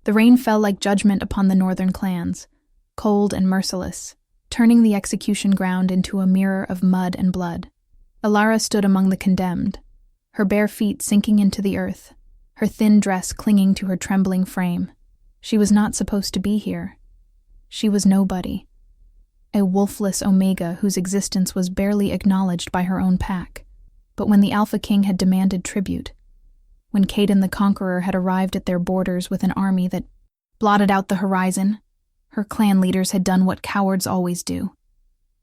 The rain fell like judgment upon the northern clans, cold and merciless, turning the execution ground into a mirror of mud and blood. Alara stood among the condemned, her bare feet sinking into the earth, her thin dress clinging to her trembling frame. She was not supposed to be here. She was nobody. A wolfless Omega whose existence was barely acknowledged by her own pack. But when the Alpha King had demanded tribute, when Caden the Conqueror had arrived at their borders with an army that blotted out the horizon, her clan leaders had done what cowards always do.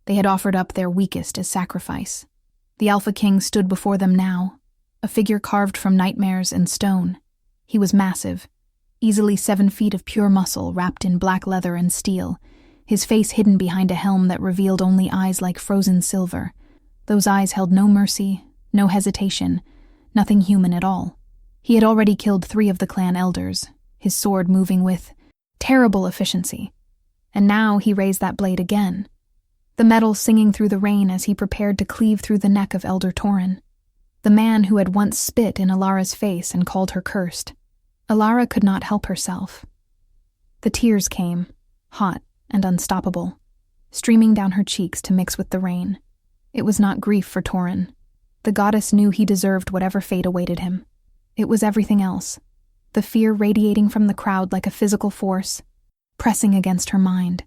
They had offered up their weakest as sacrifice. The Alpha King stood before them now, a figure carved from nightmares and stone. He was massive, easily 7 feet of pure muscle wrapped in black leather and steel, his face hidden behind a helm that revealed only eyes like frozen silver. Those eyes held no mercy, no hesitation, nothing human at all. He had already killed 3 of the clan elders, his sword moving with terrible efficiency. And now he raised that blade again, the metal singing through the rain as he prepared to cleave through the neck of Elder Torin, the man who had once spit in Alara's face and called her cursed. Alara could not help herself. The tears came, hot and unstoppable, streaming down her cheeks to mix with the rain. It was not grief for Torin. The goddess knew he deserved whatever fate awaited him. It was everything else, the fear radiating from the crowd like a physical force, pressing against her mind,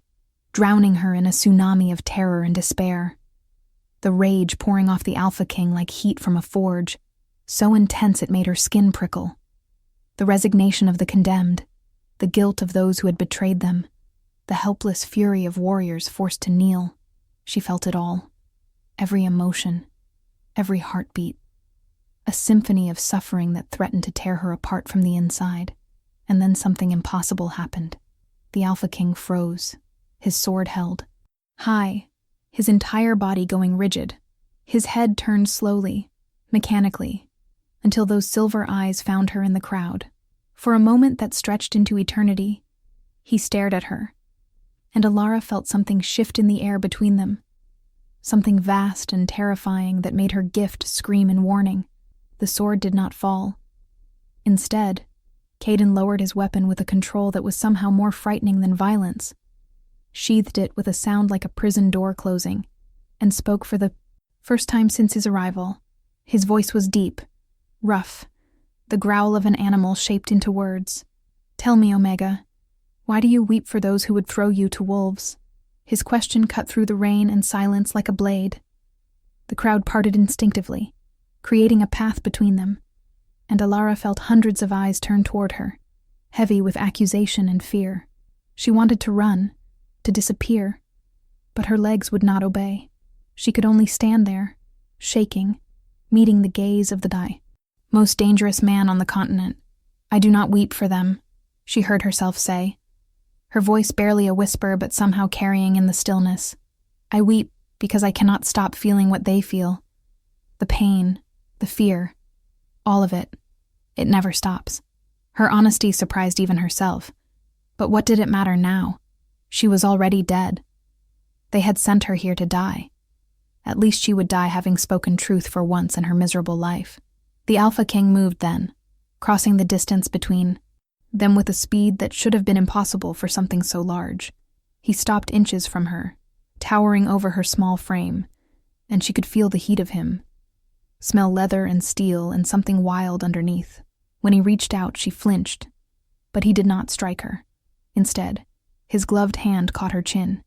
drowning her in a tsunami of terror and despair. The rage pouring off the Alpha King like heat from a forge, so intense it made her skin prickle. The resignation of the condemned, the guilt of those who had betrayed them, the helpless fury of warriors forced to kneel. She felt it all. Every emotion, every heartbeat. A symphony of suffering that threatened to tear her apart from the inside. And then something impossible happened. The Alpha King froze, his sword held, high, his entire body going rigid. His head turned slowly, mechanically, until those silver eyes found her in the crowd. For a moment that stretched into eternity, he stared at her, and Alara felt something shift in the air between them, something vast and terrifying that made her gift scream in warning. The sword did not fall. Instead, Caden lowered his weapon with a control that was somehow more frightening than violence, sheathed it with a sound like a prison door closing, and spoke for the first time since his arrival. His voice was deep, rough, the growl of an animal shaped into words. "Tell me, Omega, why do you weep for those who would throw you to wolves?" His question cut through the rain and silence like a blade. The crowd parted instinctively, creating a path between them, and Alara felt hundreds of eyes turn toward her, heavy with accusation and fear. She wanted to run, to disappear, but her legs would not obey. She could only stand there, shaking, meeting the gaze of the most dangerous man on the continent. "I do not weep for them," she heard herself say, her voice barely a whisper but somehow carrying in the stillness. "I weep because I cannot stop feeling what they feel. The pain, the fear, all of it. It never stops." Her honesty surprised even herself. But what did it matter now? She was already dead. They had sent her here to die. At least she would die having spoken truth for once in her miserable life. The Alpha King moved then, crossing the distance between them with a speed that should have been impossible for something so large. He stopped inches from her, towering over her small frame, and she could feel the heat of him, smell leather and steel and something wild underneath. When he reached out, she flinched, but he did not strike her. Instead, his gloved hand caught her chin,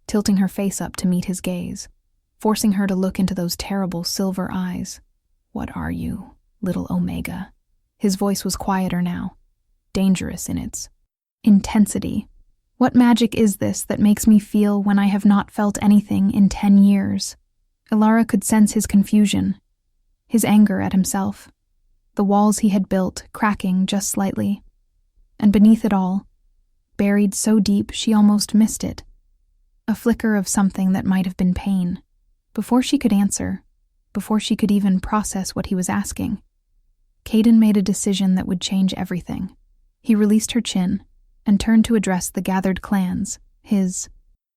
tilting her face up to meet his gaze, forcing her to look into those terrible silver eyes. "What are you, little Omega?" His voice was quieter now, dangerous in its intensity. "What magic is this that makes me feel when I have not felt anything in 10 years? Alara could sense his confusion, his anger at himself, the walls he had built cracking just slightly. And beneath it all, buried so deep she almost missed it, a flicker of something that might have been pain. Before she could answer, before she could even process what he was asking, Caden made a decision that would change everything. He released her chin and turned to address the gathered clans, his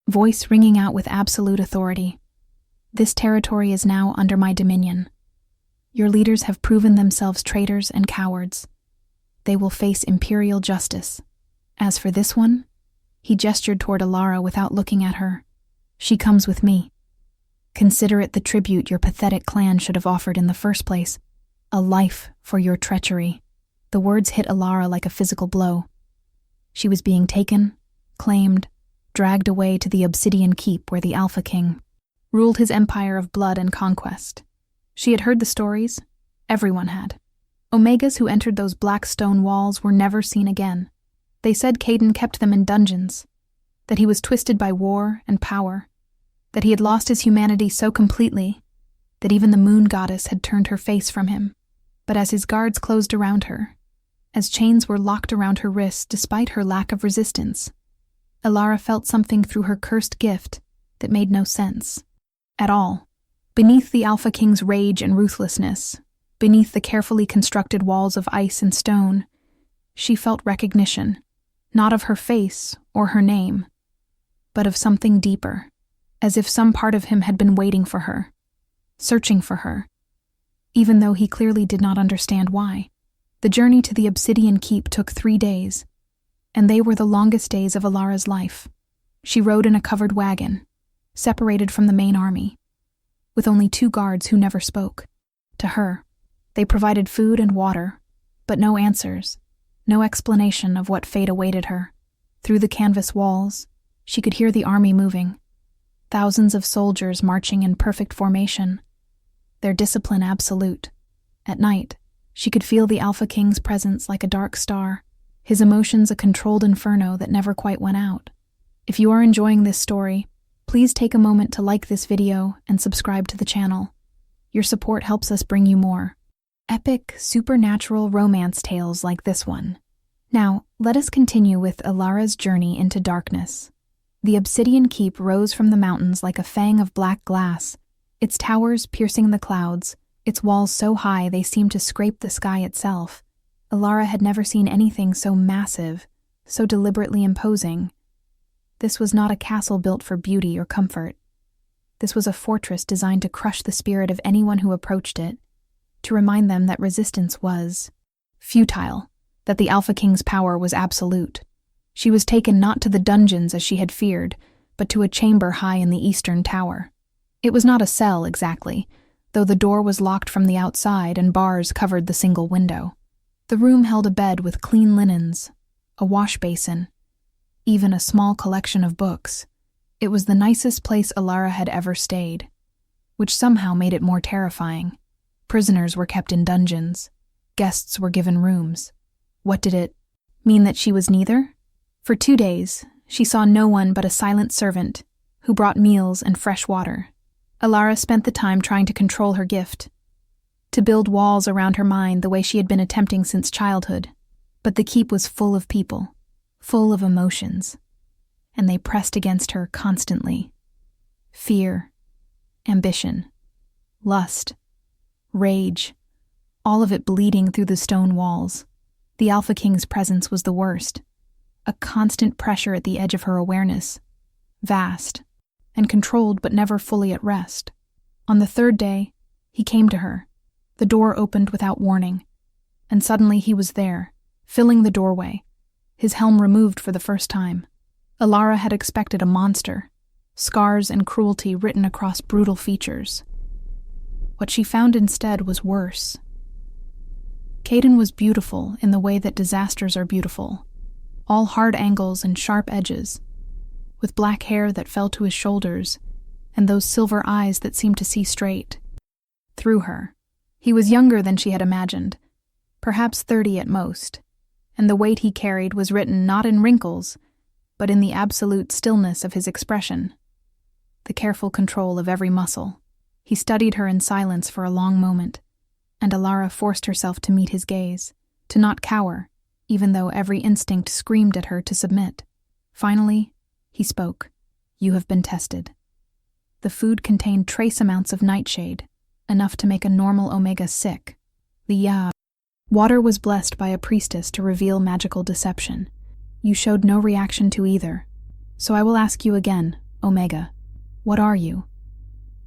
voice ringing out with absolute authority. "This territory is now under my dominion. Your leaders have proven themselves traitors and cowards. They will face imperial justice. As for this one, he gestured toward Alara without looking at her. She comes with me. Consider it the tribute your pathetic clan should have offered in the first place, a life for your treachery. The words hit Alara like a physical blow. She was being taken, claimed, dragged away to the Obsidian Keep where the Alpha King ruled his empire of blood and conquest. She had heard the stories. Everyone had. Omegas who entered those black stone walls were never seen again. They said Caden kept them in dungeons, that he was twisted by war and power, that he had lost his humanity so completely that even the moon goddess had turned her face from him. But as his guards closed around her, as chains were locked around her wrists despite her lack of resistance, Alara felt something through her cursed gift that made no sense at all. Beneath the Alpha King's rage and ruthlessness, beneath the carefully constructed walls of ice and stone, she felt recognition, not of her face or her name, but of something deeper, as if some part of him had been waiting for her, searching for her, even though he clearly did not understand why. The journey to the Obsidian Keep took 3 days, and they were the longest days of Alara's life. She rode in a covered wagon, separated from the main army, with only 2 guards who never spoke. To her, they provided food and water, but no answers, no explanation of what fate awaited her. Through the canvas walls, she could hear the army moving, thousands of soldiers marching in perfect formation, their discipline absolute. At night, she could feel the Alpha King's presence like a dark star, his emotions a controlled inferno that never quite went out. If you are enjoying this story, please take a moment to like this video and subscribe to the channel. Your support helps us bring you more epic, supernatural romance tales like this one. Now, let us continue with Alara's journey into darkness. The Obsidian Keep rose from the mountains like a fang of black glass, its towers piercing the clouds, its walls so high they seemed to scrape the sky itself. Alara had never seen anything so massive, so deliberately imposing. This was not a castle built for beauty or comfort. This was a fortress designed to crush the spirit of anyone who approached it, to remind them that resistance was futile, that the Alpha King's power was absolute. She was taken not to the dungeons as she had feared, but to a chamber high in the eastern tower. It was not a cell exactly, though the door was locked from the outside and bars covered the single window. The room held a bed with clean linens, a wash basin, even a small collection of books. It was the nicest place Alara had ever stayed, which somehow made it more terrifying. Prisoners were kept in dungeons. Guests were given rooms. What did it mean that she was neither? For 2 days, she saw no one but a silent servant who brought meals and fresh water. Alara spent the time trying to control her gift, to build walls around her mind the way she had been attempting since childhood. But the keep was full of people, full of emotions, and they pressed against her constantly. Fear, ambition, lust, rage, all of it bleeding through the stone walls. The Alpha King's presence was the worst, a constant pressure at the edge of her awareness, vast and controlled but never fully at rest. On the 3rd day, he came to her. The door opened without warning, and suddenly he was there, filling the doorway, his helm removed for the first time. Alara had expected a monster, scars and cruelty written across brutal features. What she found instead was worse. Caden was beautiful in the way that disasters are beautiful, all hard angles and sharp edges, with black hair that fell to his shoulders and those silver eyes that seemed to see straight through her. He was younger than she had imagined, perhaps 30 at most, and the weight he carried was written not in wrinkles, but in the absolute stillness of his expression, the careful control of every muscle. He studied her in silence for a long moment, and Alara forced herself to meet his gaze, to not cower, even though every instinct screamed at her to submit. Finally, he spoke. "You have been tested." The food contained trace amounts of nightshade, enough to make a normal Omega sick. The water was blessed by a priestess to reveal magical deception. You showed no reaction to either. So I will ask you again, Omega, what are you?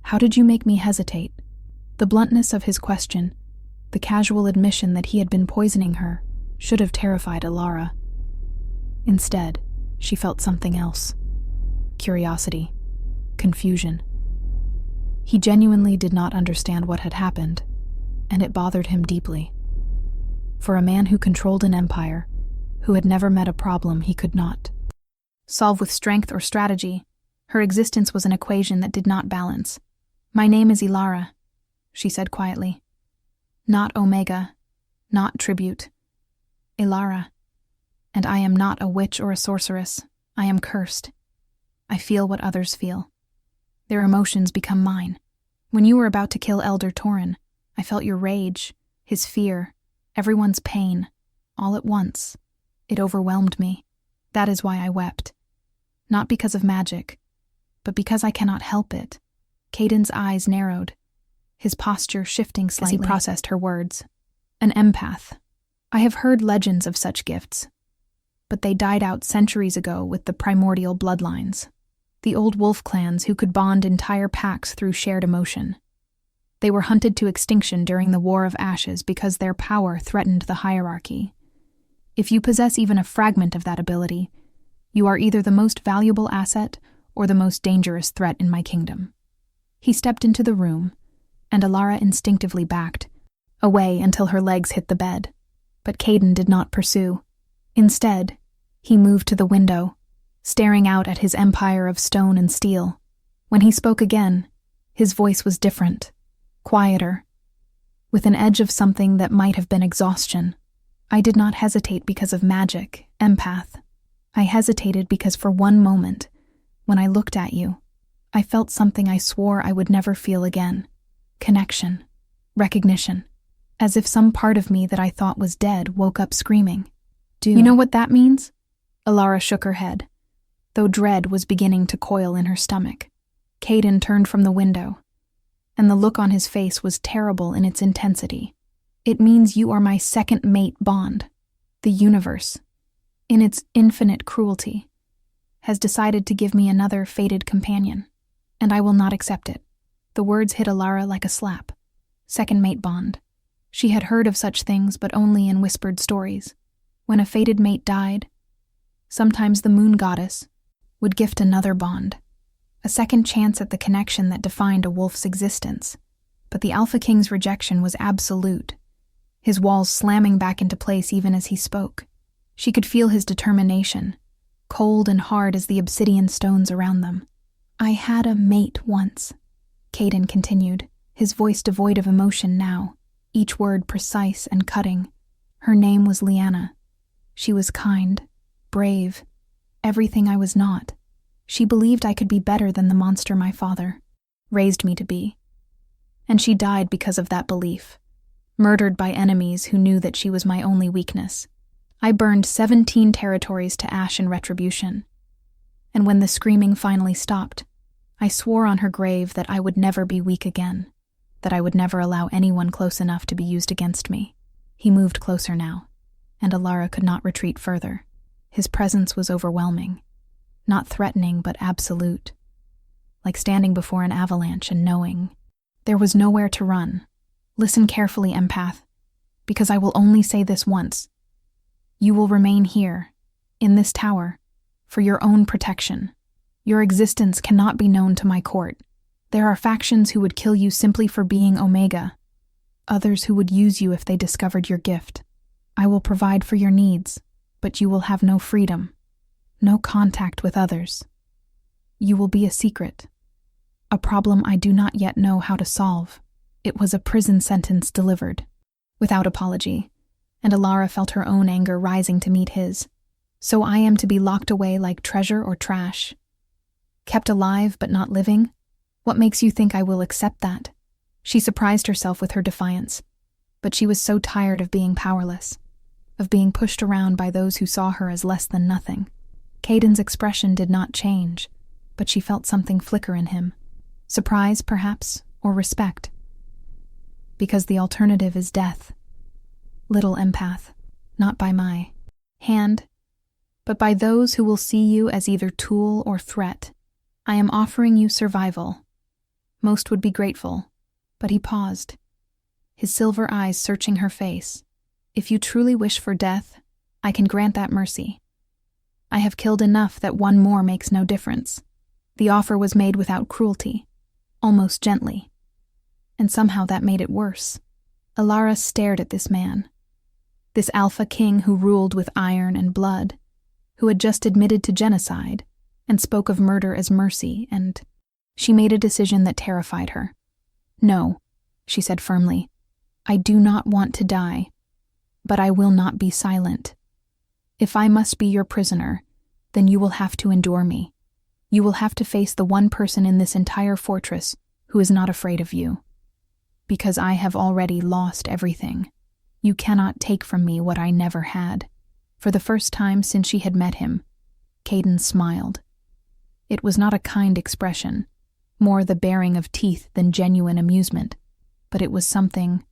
How did you make me hesitate? The bluntness of his question, the casual admission that he had been poisoning her, should have terrified Alara. Instead, she felt something else. Curiosity. Confusion. He genuinely did not understand what had happened, and it bothered him deeply. For a man who controlled an empire, who had never met a problem he could not solve with strength or strategy, her existence was an equation that did not balance. "My name is Ilara," she said quietly. "Not Omega, not tribute. Ilara. And I am not a witch or a sorceress. I am cursed. I feel what others feel. Their emotions become mine. When you were about to kill Elder Torin, I felt your rage, his fear, everyone's pain, all at once. It overwhelmed me. That is why I wept. Not because of magic, but because I cannot help it." Caden's eyes narrowed, his posture shifting slightly as he processed her words. "An empath. I have heard legends of such gifts, but they died out centuries ago with the primordial bloodlines, the old wolf clans who could bond entire packs through shared emotion. They were hunted to extinction during the War of Ashes because their power threatened the hierarchy. If you possess even a fragment of that ability, you are either the most valuable asset or the most dangerous threat in my kingdom." He stepped into the room, and Ilara instinctively backed, away until her legs hit the bed. But Caden did not pursue. Instead, he moved to the window, staring out at his empire of stone and steel. When he spoke again, his voice was different, quieter, with an edge of something that might have been exhaustion. "I did not hesitate because of magic, empath. I hesitated because for one moment, when I looked at you, I felt something I swore I would never feel again. Connection. Recognition. As if some part of me that I thought was dead woke up screaming. Do you know what that means?" Ilara shook her head, though dread was beginning to coil in her stomach. Caden turned from the window, and the look on his face was terrible in its intensity. "It means you are my second mate bond. The universe, in its infinite cruelty, has decided to give me another fated companion, and I will not accept it." The words hit Ilara like a slap. Second mate bond. She had heard of such things, but only in whispered stories. When a fated mate died, sometimes the moon goddess would gift another bond, a second chance at the connection that defined a wolf's existence. But the Alpha King's rejection was absolute, his walls slamming back into place even as he spoke. She could feel his determination, cold and hard as the obsidian stones around them. "I had a mate once," Caden continued, his voice devoid of emotion now, each word precise and cutting. "Her name was Liana. She was kind, brave, everything I was not. She believed I could be better than the monster my father raised me to be. And she died because of that belief, murdered by enemies who knew that she was my only weakness. I burned 17 territories to ash in retribution. And when the screaming finally stopped, I swore on her grave that I would never be weak again, that I would never allow anyone close enough to be used against me." He moved closer now, and Ilara could not retreat further. His presence was overwhelming, not threatening but absolute, like standing before an avalanche and knowing there was nowhere to run. "Listen carefully, empath, because I will only say this once. You will remain here, in this tower, for your own protection. Your existence cannot be known to my court. There are factions who would kill you simply for being Omega, others who would use you if they discovered your gift. I will provide for your needs, but you will have no freedom, no contact with others. You will be a secret, a problem I do not yet know how to solve." It was a prison sentence delivered, without apology, and Ilara felt her own anger rising to meet his. "So I am to be locked away like treasure or trash? Kept alive but not living? What makes you think I will accept that?" She surprised herself with her defiance, but she was so tired of being powerless, of being pushed around by those who saw her as less than nothing. Caden's expression did not change, but she felt something flicker in him. Surprise, perhaps, or respect. Because the alternative is death. Little empath, not by my hand, but by those who will see you as either tool or threat. I am offering you survival. Most would be grateful, but he paused, his silver eyes searching her face. If you truly wish for death, I can grant that mercy. I have killed enough that one more makes no difference. The offer was made without cruelty, almost gently. And somehow that made it worse. Alara stared at this man. This alpha king who ruled with iron and blood, who had just admitted to genocide and spoke of murder as mercy, and she made a decision that terrified her. "No," she said firmly, "I do not want to die, but I will not be silent. If I must be your prisoner, then you will have to endure me. You will have to face the one person in this entire fortress who is not afraid of you. Because I have already lost everything. You cannot take from me what I never had." For the first time since she had met him, Caden smiled. It was not a kind expression, more the baring of teeth than genuine amusement, but it was something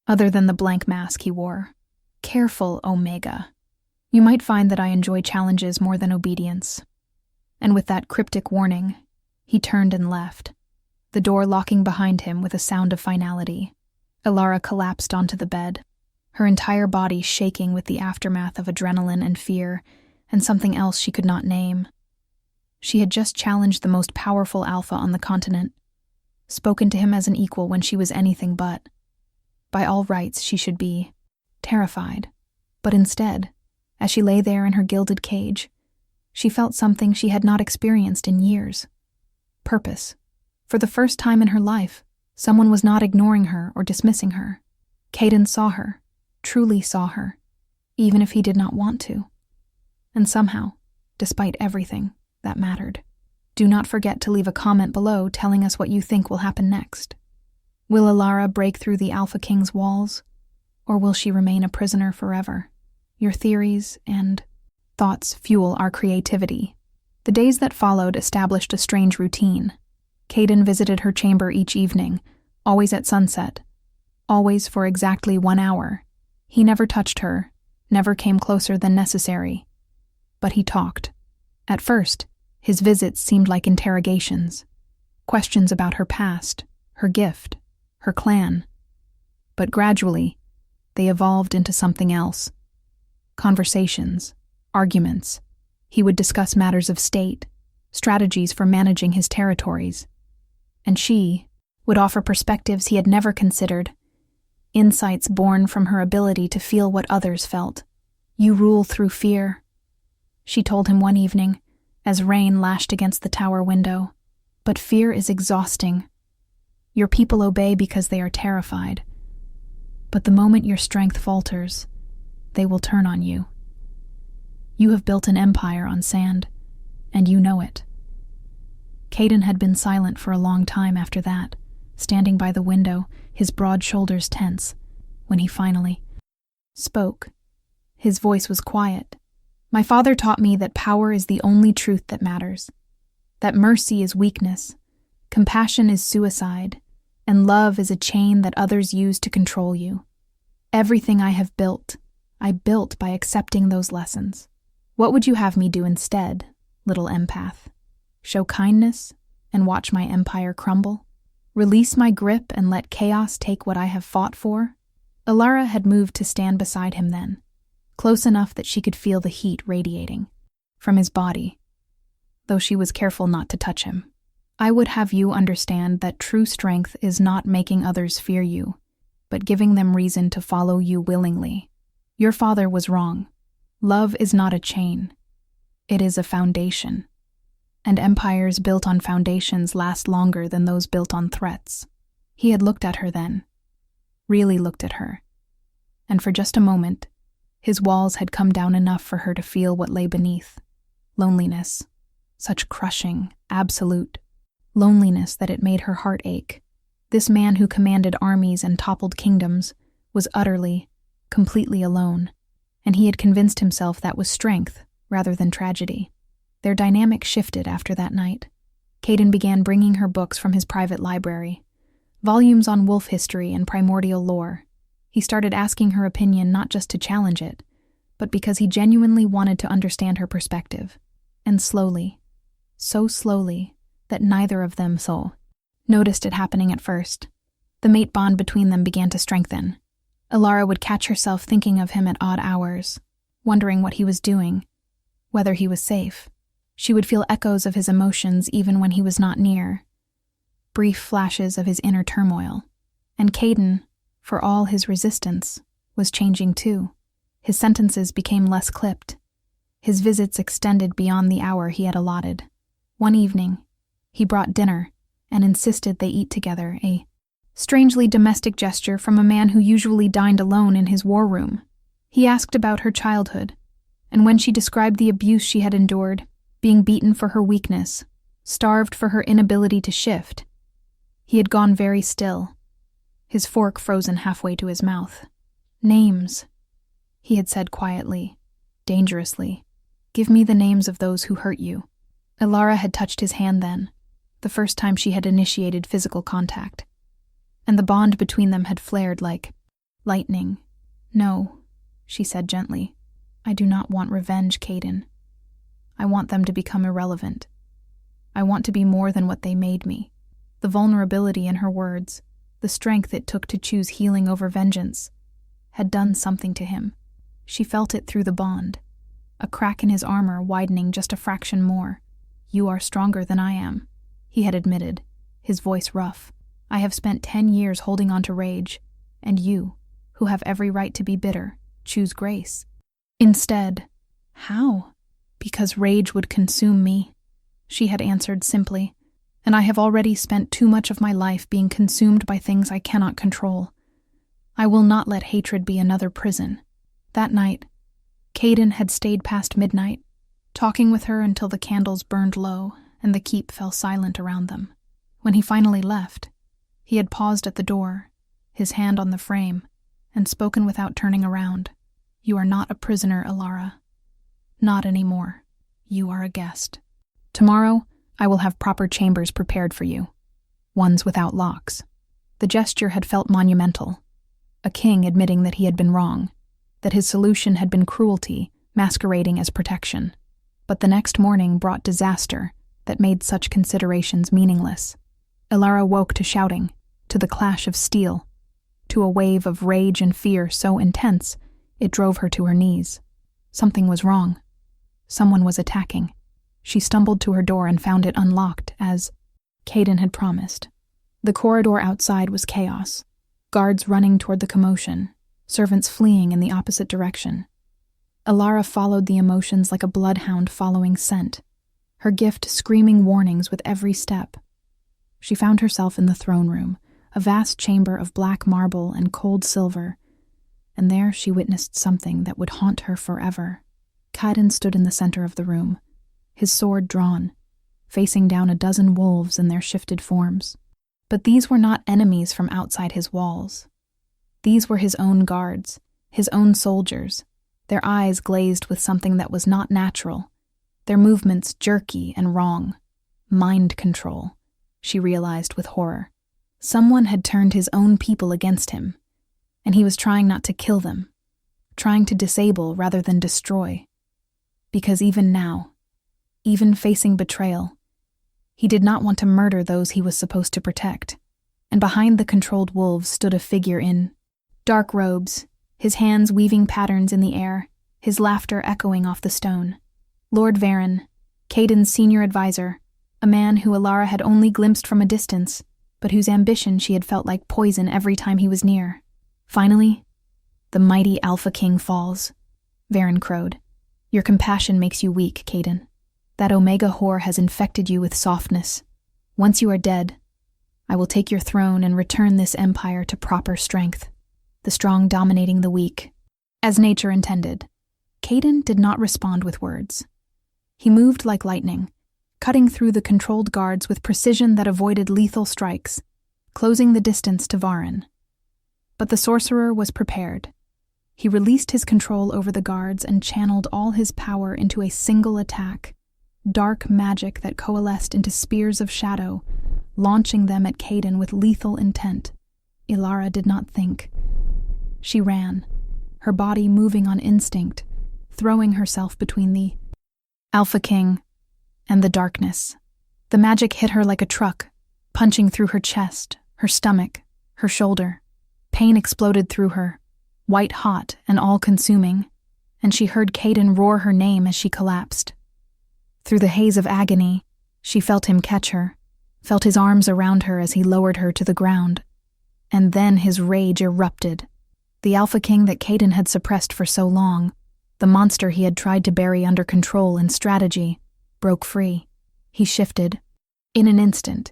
other than the blank mask he wore. "Careful, Omega. You might find that I enjoy challenges more than obedience." And with that cryptic warning, he turned and left, the door locking behind him with a sound of finality. Alara collapsed onto the bed, her entire body shaking with the aftermath of adrenaline and fear, and something else she could not name. She had just challenged the most powerful alpha on the continent, spoken to him as an equal when she was anything but. By all rights, she should be terrified. But instead, as she lay there in her gilded cage, she felt something she had not experienced in years. Purpose. For the first time in her life, someone was not ignoring her or dismissing her. Caden saw her, truly saw her, even if he did not want to. And somehow, despite everything, that mattered. Do not forget to leave a comment below telling us what you think will happen next. Will Alara break through the Alpha King's walls, or will she remain a prisoner forever? Your theories and thoughts fuel our creativity. The days that followed established a strange routine. Caden visited her chamber each evening, always at sunset, always for exactly 1 hour. He never touched her, never came closer than necessary. But he talked. At first, his visits seemed like interrogations, questions about her past, her gift, her clan. But gradually, they evolved into something else. Conversations, arguments. He would discuss matters of state, strategies for managing his territories. And she would offer perspectives he had never considered, insights born from her ability to feel what others felt. "You rule through fear," she told him one evening, as rain lashed against the tower window. "But fear is exhausting. Your people obey because they are terrified. But the moment your strength falters, they will turn on you. You have built an empire on sand, and you know it." Caden had been silent for a long time after that, standing by the window, his broad shoulders tense. When he finally spoke, his voice was quiet. "My father taught me that power is the only truth that matters, that mercy is weakness, compassion is suicide, and love is a chain that others use to control you. Everything I have built, I built by accepting those lessons. What would you have me do instead, little empath? Show kindness and watch my empire crumble? Release my grip and let chaos take what I have fought for?" Alara had moved to stand beside him then, close enough that she could feel the heat radiating from his body, though she was careful not to touch him. "I would have you understand that true strength is not making others fear you, but giving them reason to follow you willingly. Your father was wrong. Love is not a chain. It is a foundation. And empires built on foundations last longer than those built on threats." He had looked at her then, really looked at her, and for just a moment, his walls had come down enough for her to feel what lay beneath. Loneliness, such crushing, absolute loneliness that it made her heart ache. This man who commanded armies and toppled kingdoms was utterly, completely alone, and he had convinced himself that was strength rather than tragedy. Their dynamic shifted after that night. Caden began bringing her books from his private library, volumes on wolf history and primordial lore. He started asking her opinion not just to challenge it, but because he genuinely wanted to understand her perspective. And slowly, so slowly, that neither of them noticed it happening at first, the mate bond between them began to strengthen. Alara would catch herself thinking of him at odd hours, wondering what he was doing, whether he was safe. She would feel echoes of his emotions even when he was not near, brief flashes of his inner turmoil. And Caden, for all his resistance, was changing too. His sentences became less clipped. His visits extended beyond the hour he had allotted. One evening, he brought dinner and insisted they eat together, a strangely domestic gesture from a man who usually dined alone in his war room. He asked about her childhood, and when she described the abuse she had endured, being beaten for her weakness, starved for her inability to shift, he had gone very still, his fork frozen halfway to his mouth. "Names," he had said quietly, dangerously. "Give me the names of those who hurt you." Ilara had touched his hand then, the first time she had initiated physical contact, and the bond between them had flared like lightning. "No," she said gently. "I do not want revenge, Caden. I want them to become irrelevant. I want to be more than what they made me." The vulnerability in her words, the strength it took to choose healing over vengeance, had done something to him. She felt it through the bond, a crack in his armor widening just a fraction more. "You are stronger than I am," he had admitted, his voice rough. "I have spent 10 years holding on to rage, and you, who have every right to be bitter, choose grace. Instead." "How?" "Because rage would consume me," she had answered simply, "and I have already spent too much of my life being consumed by things I cannot control. I will not let hatred be another prison." That night, Caden had stayed past midnight, talking with her until the candles burned low and the keep fell silent around them. When he finally left, he had paused at the door, his hand on the frame, and spoken without turning around. "You are not a prisoner, Ilara. Not anymore. You are a guest. Tomorrow, I will have proper chambers prepared for you, ones without locks." The gesture had felt monumental, a king admitting that he had been wrong, that his solution had been cruelty masquerading as protection. But the next morning brought disaster that made such considerations meaningless. Ilara woke to shouting, to the clash of steel, to a wave of rage and fear so intense it drove her to her knees. Something was wrong. Someone was attacking. She stumbled to her door and found it unlocked, as Caden had promised. The corridor outside was chaos, guards running toward the commotion, servants fleeing in the opposite direction. Ilara followed the emotions like a bloodhound following scent, her gift screaming warnings with every step. She found herself in the throne room, a vast chamber of black marble and cold silver, and there she witnessed something that would haunt her forever. Caden stood in the center of the room, his sword drawn, facing down a dozen wolves in their shifted forms. But these were not enemies from outside his walls. These were his own guards, his own soldiers, their eyes glazed with something that was not natural, their movements jerky and wrong. Mind control, she realized with horror. Someone had turned his own people against him, and he was trying not to kill them, trying to disable rather than destroy. Because even now, even facing betrayal, he did not want to murder those he was supposed to protect. And behind the controlled wolves stood a figure in dark robes, his hands weaving patterns in the air, his laughter echoing off the stone. Lord Varen, Caden's senior advisor, a man who Ilara had only glimpsed from a distance, but whose ambition she had felt like poison every time he was near. Finally, the mighty Alpha King falls. Varen crowed. "Your compassion makes you weak, Caden. That Omega whore has infected you with softness. Once you are dead, I will take your throne and return this empire to proper strength, the strong dominating the weak, as nature intended." Caden did not respond with words. He moved like lightning, cutting through the controlled guards with precision that avoided lethal strikes, closing the distance to Varen. But the sorcerer was prepared. He released his control over the guards and channeled all his power into a single attack, dark magic that coalesced into spears of shadow, launching them at Caden with lethal intent. Ilara did not think. She ran, her body moving on instinct, throwing herself between the Alpha King and the darkness. The magic hit her like a truck, punching through her chest, her stomach, her shoulder. Pain exploded through her, white hot and all-consuming. and she heard Caden roar her name as she collapsed. Through the haze of agony, she felt him catch her, felt his arms around her as he lowered her to the ground. And then his rage erupted. The Alpha King that Caden had suppressed for so long, the monster he had tried to bury under control and strategy, broke free. He shifted. In an instant,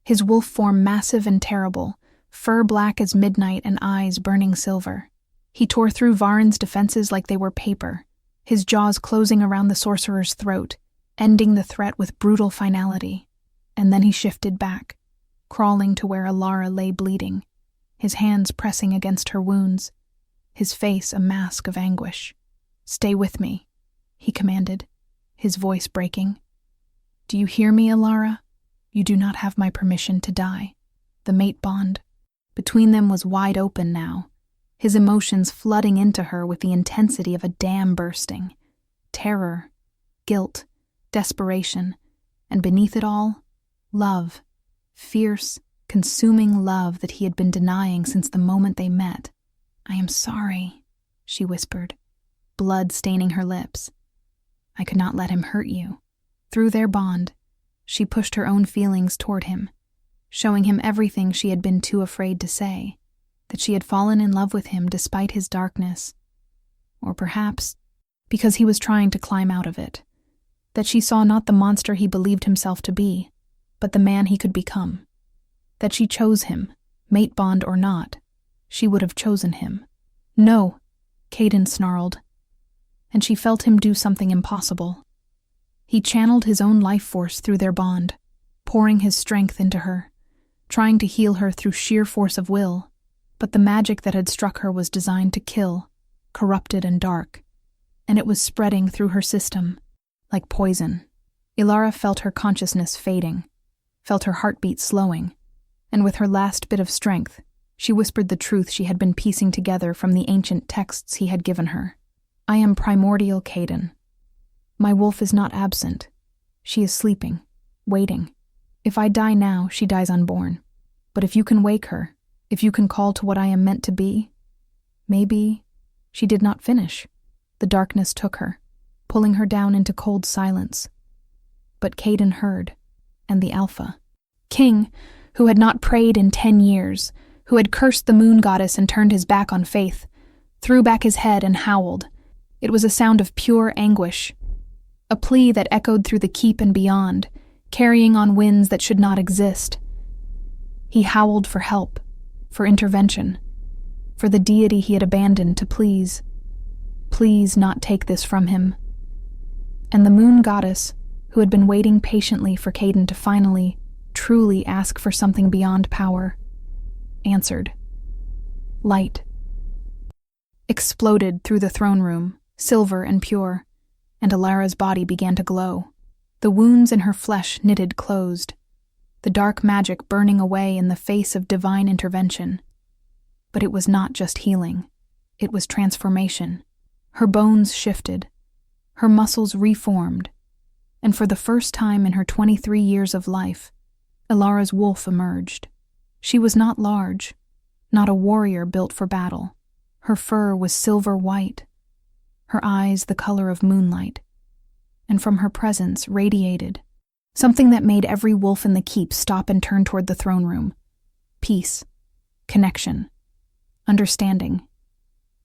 his wolf form massive and terrible, fur black as midnight and eyes burning silver. He tore through Varen's defenses like they were paper, his jaws closing around the sorcerer's throat, ending the threat with brutal finality. And then he shifted back, crawling to where Alara lay bleeding, his hands pressing against her wounds, his face a mask of anguish. "Stay with me," he commanded, his voice breaking. "Do you hear me, Alara? You do not have my permission to die." The mate bond between them was wide open now, his emotions flooding into her with the intensity of a dam bursting. Terror, guilt, desperation, and beneath it all, love. Fierce, consuming love that he had been denying since the moment they met. "I am sorry," she whispered, blood staining her lips. "I could not let him hurt you." Through their bond, she pushed her own feelings toward him, showing him everything she had been too afraid to say, that she had fallen in love with him despite his darkness. Or perhaps because he was trying to climb out of it, that she saw not the monster he believed himself to be, but the man he could become. That she chose him, mate bond or not, she would have chosen him. "No," Caden snarled, and she felt him do something impossible. He channeled his own life force through their bond, pouring his strength into her, trying to heal her through sheer force of will, but the magic that had struck her was designed to kill, corrupted and dark, and it was spreading through her system, like poison. Alara felt her consciousness fading, felt her heartbeat slowing, and with her last bit of strength, she whispered the truth she had been piecing together from the ancient texts he had given her. "I am primordial Caden. My wolf is not absent. She is sleeping, waiting. If I die now, she dies unborn. But if you can wake her, if you can call to what I am meant to be, maybe..." She did not finish. The darkness took her, pulling her down into cold silence. But Caden heard, and the Alpha King, who had not prayed in 10 years, who had cursed the moon goddess and turned his back on faith, threw back his head and howled. It was a sound of pure anguish, a plea that echoed through the keep and beyond, carrying on winds that should not exist. He howled for help, for intervention, for the deity he had abandoned to please not take this from him. And the moon goddess, who had been waiting patiently for Caden to finally, truly ask for something beyond power, answered. Light exploded through the throne room, silver and pure, and Alara's body began to glow. The wounds in her flesh knitted closed, the dark magic burning away in the face of divine intervention. But it was not just healing, it was transformation. Her bones shifted, her muscles reformed, and for the first time in her 23 years of life, Alara's wolf emerged. She was not large, not a warrior built for battle. Her fur was silver white, her eyes the color of moonlight, and from her presence radiated something that made every wolf in the keep stop and turn toward the throne room. Peace, connection, understanding.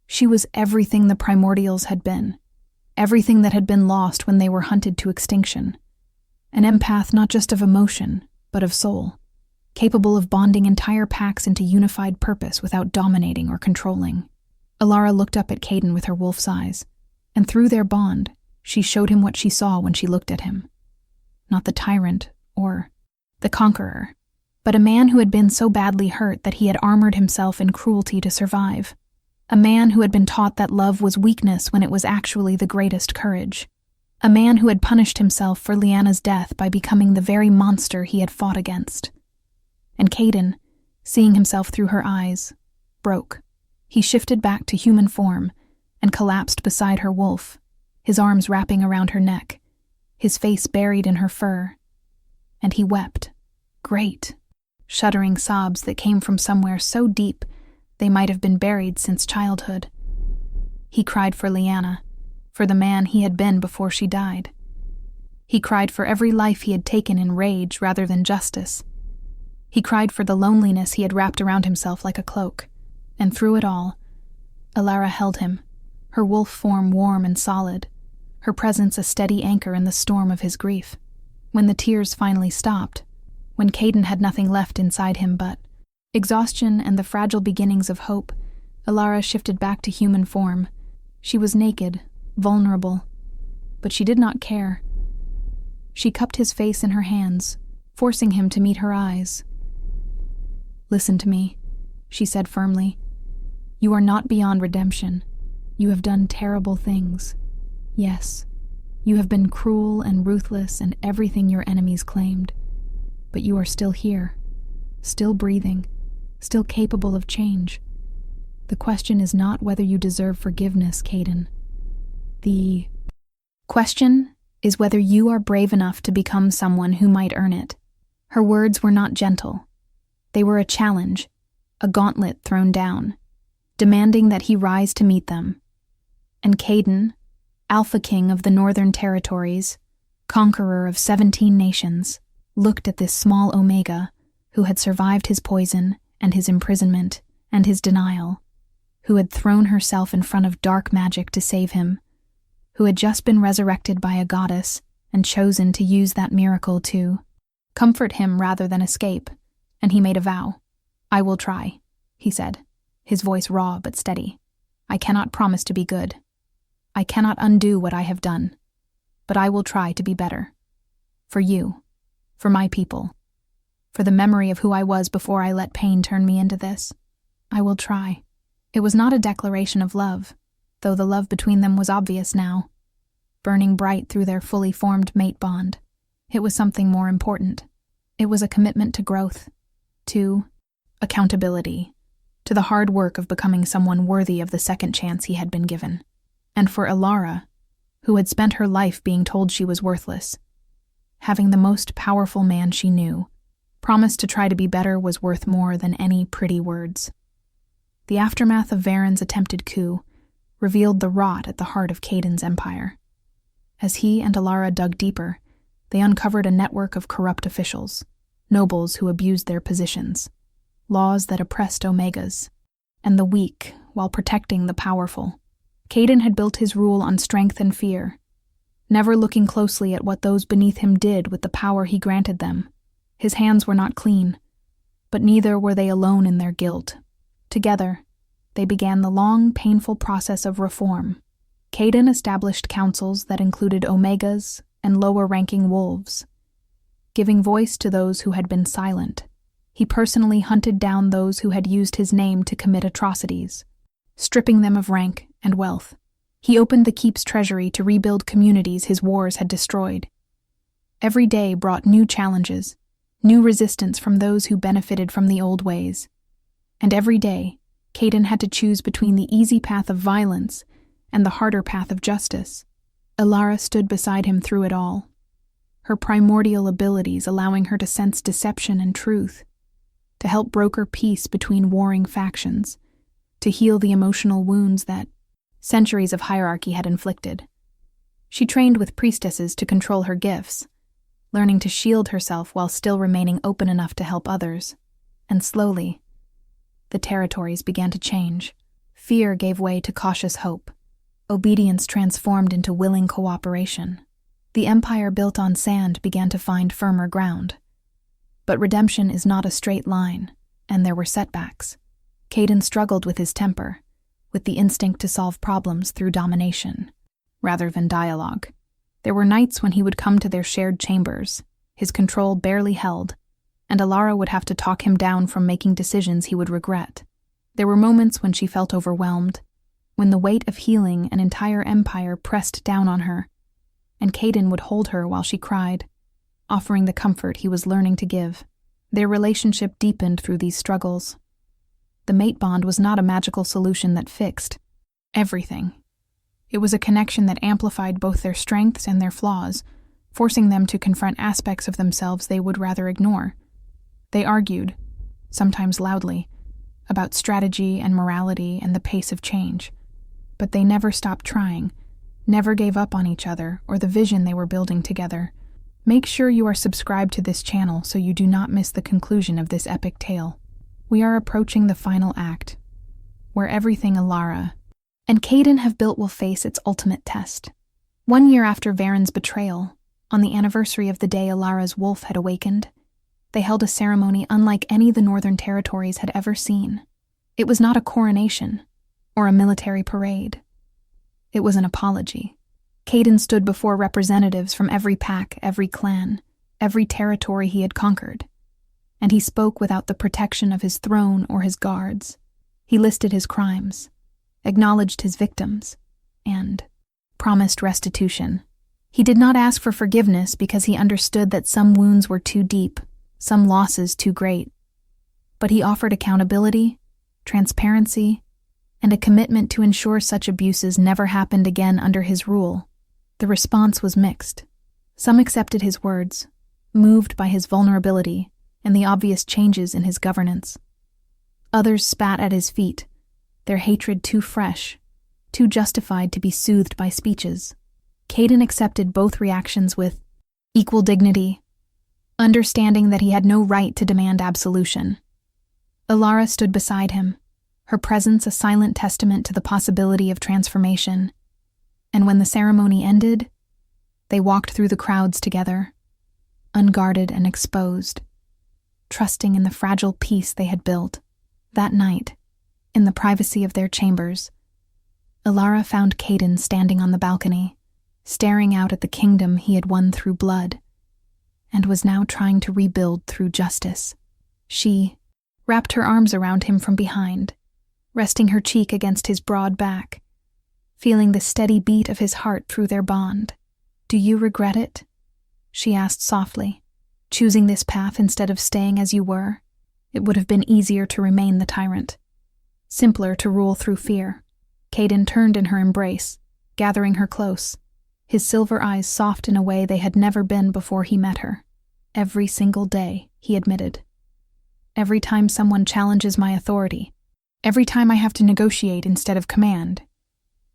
She was everything the primordials had been, everything that had been lost when they were hunted to extinction. An empath not just of emotion, but of soul, capable of bonding entire packs into unified purpose without dominating or controlling. Alara looked up at Caden with her wolf's eyes, and through their bond, she showed him what she saw when she looked at him. Not the tyrant or the conqueror, but a man who had been so badly hurt that he had armored himself in cruelty to survive. A man who had been taught that love was weakness when it was actually the greatest courage. A man who had punished himself for Lyanna's death by becoming the very monster he had fought against. And Caden, seeing himself through her eyes, broke. He shifted back to human form and collapsed beside her wolf, his arms wrapping around her neck, his face buried in her fur. And he wept, great, shuddering sobs that came from somewhere so deep they might have been buried since childhood. He cried for Lyanna, for the man he had been before she died. He cried for every life he had taken in rage rather than justice. He cried for the loneliness he had wrapped around himself like a cloak. And through it all, Alara held him, her wolf form warm and solid, her presence a steady anchor in the storm of his grief. When the tears finally stopped, when Caden had nothing left inside him but exhaustion and the fragile beginnings of hope, Alara shifted back to human form. She was naked, vulnerable, but she did not care. She cupped his face in her hands, forcing him to meet her eyes. "Listen to me," she said firmly. "You are not beyond redemption. You have done terrible things. Yes, you have been cruel and ruthless and everything your enemies claimed. But you are still here, still breathing, still capable of change. The question is not whether you deserve forgiveness, Caden. The question is whether you are brave enough to become someone who might earn it." Her words were not gentle. They were a challenge, a gauntlet thrown down, demanding that he rise to meet them. And Caden, Alpha King of the Northern Territories, conqueror of 17 nations, looked at this small Omega who had survived his poison and his imprisonment and his denial, who had thrown herself in front of dark magic to save him, who had just been resurrected by a goddess and chosen to use that miracle to comfort him rather than escape, and he made a vow. "I will try," he said, his voice raw but steady. "I cannot promise to be good. I cannot undo what I have done, but I will try to be better. For you, for my people, for the memory of who I was before I let pain turn me into this. I will try." It was not a declaration of love, though the love between them was obvious now, burning bright through their fully formed mate bond. It was something more important. It was a commitment to growth, to accountability, to the hard work of becoming someone worthy of the second chance he had been given. And for Alara, who had spent her life being told she was worthless, having the most powerful man she knew, promise to try to be better was worth more than any pretty words. The aftermath of Varen's attempted coup revealed the rot at the heart of Caden's empire. As he and Alara dug deeper, they uncovered a network of corrupt officials, nobles who abused their positions, laws that oppressed Omegas, and the weak while protecting the powerful. Caden had built his rule on strength and fear, never looking closely at what those beneath him did with the power he granted them. His hands were not clean, but neither were they alone in their guilt. Together, they began the long, painful process of reform. Caden established councils that included Omegas and lower-ranking wolves. Giving voice to those who had been silent, he personally hunted down those who had used his name to commit atrocities, stripping them of rank and wealth. He opened the keep's treasury to rebuild communities his wars had destroyed. Every day brought new challenges, new resistance from those who benefited from the old ways. And every day, Caden had to choose between the easy path of violence and the harder path of justice. Alara stood beside him through it all, her primordial abilities allowing her to sense deception and truth, to help broker peace between warring factions, to heal the emotional wounds that centuries of hierarchy had inflicted. She trained with priestesses to control her gifts, learning to shield herself while still remaining open enough to help others. And slowly, the territories began to change. Fear gave way to cautious hope. Obedience transformed into willing cooperation. The empire built on sand began to find firmer ground. But redemption is not a straight line, and there were setbacks. Caden struggled with his temper, with the instinct to solve problems through domination, rather than dialogue. There were nights when he would come to their shared chambers, his control barely held, and Alara would have to talk him down from making decisions he would regret. There were moments when she felt overwhelmed, when the weight of healing an entire empire pressed down on her, and Caden would hold her while she cried, offering the comfort he was learning to give. Their relationship deepened through these struggles. The mate bond was not a magical solution that fixed everything. It was a connection that amplified both their strengths and their flaws, forcing them to confront aspects of themselves they would rather ignore. They argued, sometimes loudly, about strategy and morality and the pace of change. But they never stopped trying, never gave up on each other or the vision they were building together. Make sure you are subscribed to this channel so you do not miss the conclusion of this epic tale. We are approaching the final act, where everything Alara and Caden have built will face its ultimate test. 1 year after Varen's betrayal, on the anniversary of the day Alara's wolf had awakened, they held a ceremony unlike any the Northern Territories had ever seen. It was not a coronation or a military parade. It was an apology. Caden stood before representatives from every pack, every clan, every territory he had conquered, and he spoke without the protection of his throne or his guards. He listed his crimes, acknowledged his victims, and promised restitution. He did not ask for forgiveness because he understood that some wounds were too deep, some losses too great. But he offered accountability, transparency, and a commitment to ensure such abuses never happened again under his rule. The response was mixed. Some accepted his words, moved by his vulnerability and the obvious changes in his governance. Others spat at his feet, their hatred too fresh, too justified to be soothed by speeches. Caden accepted both reactions with equal dignity, understanding that he had no right to demand absolution. Alara stood beside him, her presence a silent testament to the possibility of transformation. And when the ceremony ended, they walked through the crowds together, unguarded and exposed, trusting in the fragile peace they had built. That night, in the privacy of their chambers, Alara found Caden standing on the balcony, staring out at the kingdom he had won through blood, and was now trying to rebuild through justice. She wrapped her arms around him from behind, resting her cheek against his broad back, feeling the steady beat of his heart through their bond. "Do you regret it?" she asked softly. "Choosing this path instead of staying as you were? It would have been easier to remain the tyrant, simpler to rule through fear." Caden turned in her embrace, gathering her close, his silver eyes soft in a way they had never been before he met her. "Every single day," he admitted. "Every time someone challenges my authority, every time I have to negotiate instead of command,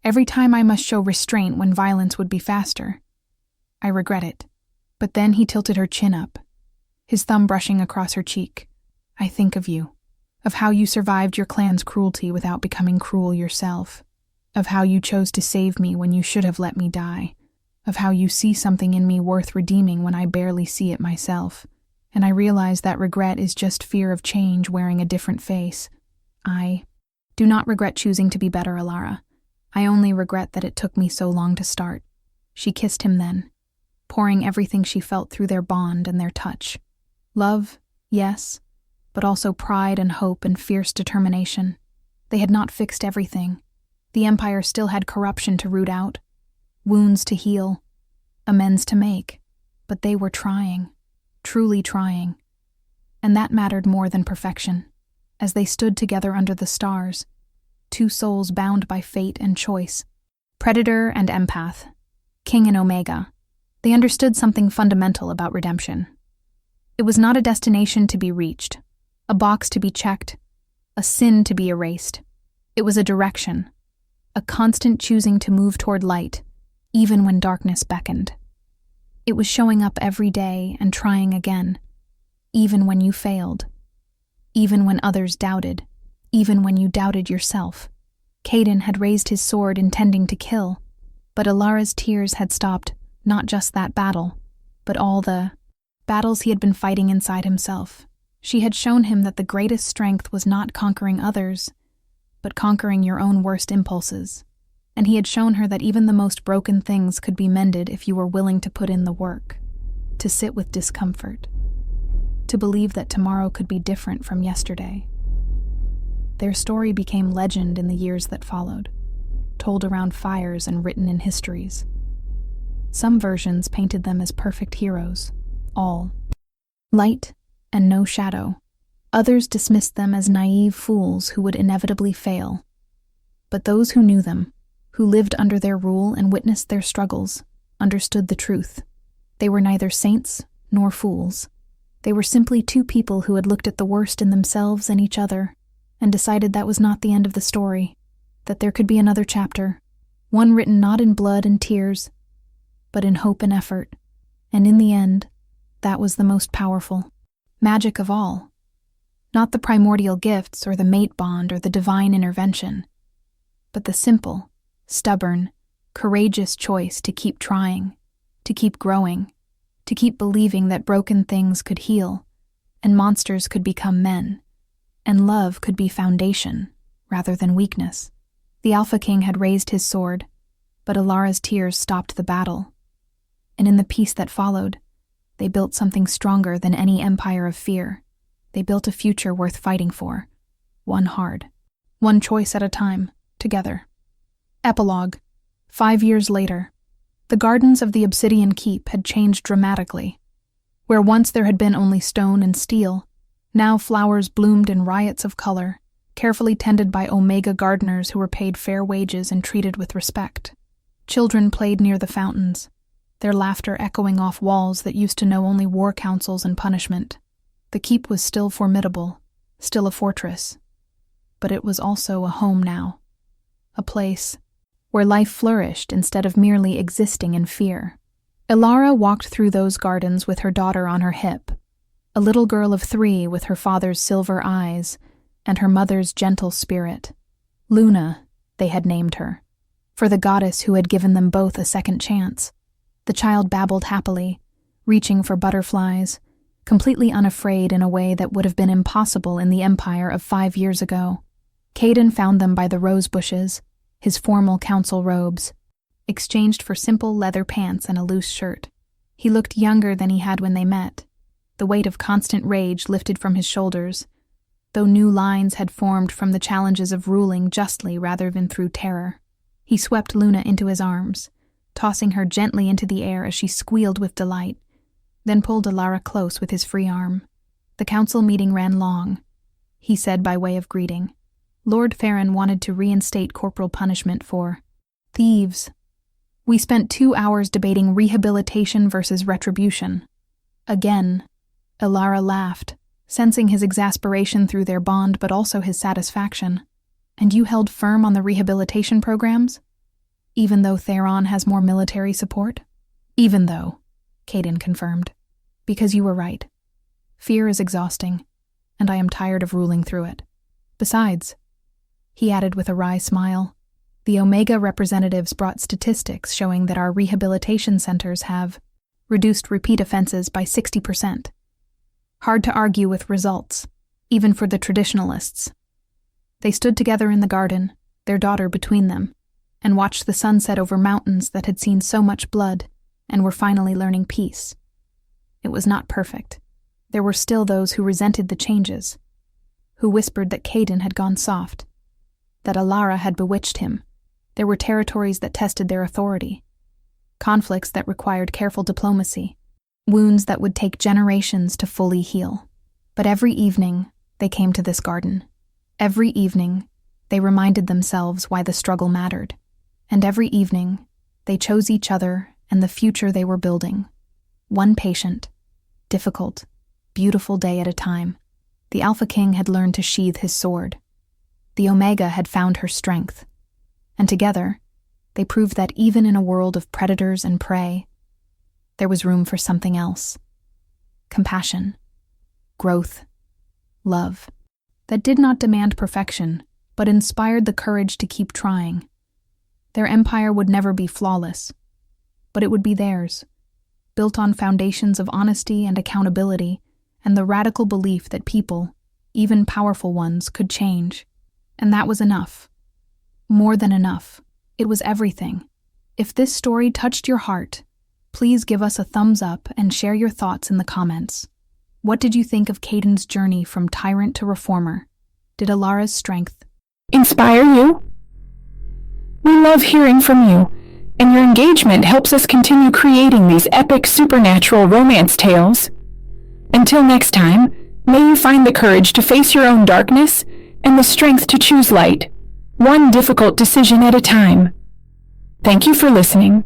every time I must show restraint when violence would be faster, I regret it." But then he tilted her chin up, his thumb brushing across her cheek. "I think of you, of how you survived your clan's cruelty without becoming cruel yourself, of how you chose to save me when you should have let me die, of how you see something in me worth redeeming when I barely see it myself. And I realize that regret is just fear of change wearing a different face. I do not regret choosing to be better, Alara. I only regret that it took me so long to start." She kissed him then, pouring everything she felt through their bond and their touch. Love, yes, but also pride and hope and fierce determination. They had not fixed everything. The Empire still had corruption to root out, wounds to heal, amends to make, but they were trying, truly trying. And that mattered more than perfection. As they stood together under the stars, two souls bound by fate and choice, predator and empath, king and omega, they understood something fundamental about redemption. It was not a destination to be reached, a box to be checked, a sin to be erased. It was a direction, a constant choosing to move toward light, even when darkness beckoned. It was showing up every day and trying again, even when you failed, even when others doubted, even when you doubted yourself. Caden had raised his sword intending to kill, but Alara's tears had stopped not just that battle, but all the battles he had been fighting inside himself. She had shown him that the greatest strength was not conquering others, but conquering your own worst impulses. And he had shown her that even the most broken things could be mended if you were willing to put in the work, to sit with discomfort, to believe that tomorrow could be different from yesterday. Their story became legend in the years that followed, told around fires and written in histories. Some versions painted them as perfect heroes, all light and no shadow. Others dismissed them as naive fools who would inevitably fail. But those who knew them, who lived under their rule and witnessed their struggles, understood the truth. They were neither saints nor fools. They were simply two people who had looked at the worst in themselves and each other and decided that was not the end of the story, that there could be another chapter, one written not in blood and tears, but in hope and effort. And in the end, that was the most powerful. Magic of all. Not the primordial gifts or the mate bond or the divine intervention, but the simple, stubborn, courageous choice to keep trying, to keep growing, to keep believing that broken things could heal, and monsters could become men, and love could be foundation rather than weakness. The Alpha King had raised his sword, but Alara's tears stopped the battle. And in the peace that followed, they built something stronger than any empire of fear. They built a future worth fighting for, one hard, one choice at a time, together. Epilogue. 5 years later, the gardens of the Obsidian Keep had changed dramatically. Where once there had been only stone and steel, now flowers bloomed in riots of color, carefully tended by Omega gardeners who were paid fair wages and treated with respect. Children played near the fountains, their laughter echoing off walls that used to know only war councils and punishment. The keep was still formidable, still a fortress, but it was also a home now, a place where life flourished instead of merely existing in fear. Alara walked through those gardens with her daughter on her hip, a little girl of 3 with her father's silver eyes and her mother's gentle spirit. Luna, they had named her, for the goddess who had given them both a second chance. The child babbled happily, reaching for butterflies, completely unafraid in a way that would have been impossible in the empire of 5 years ago. Caden found them by the rose bushes, his formal council robes, exchanged for simple leather pants and a loose shirt. He looked younger than he had when they met, the weight of constant rage lifted from his shoulders, though new lines had formed from the challenges of ruling justly rather than through terror. He swept Luna into his arms, tossing her gently into the air as she squealed with delight, then pulled Alara close with his free arm. The council meeting ran long. He said by way of greeting. Lord Farron wanted to reinstate corporal punishment for thieves. We spent 2 hours debating rehabilitation versus retribution. Again, Alara laughed, sensing his exasperation through their bond but also his satisfaction. And you held firm on the rehabilitation programs? Even though Theron has more military support? Even though, Caden confirmed. Because you were right. Fear is exhausting, and I am tired of ruling through it. Besides, he added with a wry smile, the Omega representatives brought statistics showing that our rehabilitation centers have reduced repeat offenses by 60%. Hard to argue with results, even for the traditionalists. They stood together in the garden, their daughter between them, and watched the sunset over mountains that had seen so much blood and were finally learning peace. It was not perfect. There were still those who resented the changes, who whispered that Caden had gone soft, that Alara had bewitched him. There were territories that tested their authority, conflicts that required careful diplomacy, wounds that would take generations to fully heal. But every evening, they came to this garden. Every evening, they reminded themselves why the struggle mattered. And every evening, they chose each other and the future they were building. One patient, difficult, beautiful day at a time. The Alpha King had learned to sheathe his sword. The Omega had found her strength. And together, they proved that even in a world of predators and prey, there was room for something else. Compassion, growth, love, that did not demand perfection, but inspired the courage to keep trying. Their empire would never be flawless, but it would be theirs, built on foundations of honesty and accountability and the radical belief that people, even powerful ones, could change. And that was enough. More than enough. It was everything. If this story touched your heart, please give us a thumbs up and share your thoughts in the comments. What did you think of Caden's journey from tyrant to reformer? Did Alara's strength inspire you? We love hearing from you, and your engagement helps us continue creating these epic supernatural romance tales. Until next time, may you find the courage to face your own darkness and the strength to choose light, one difficult decision at a time. Thank you for listening.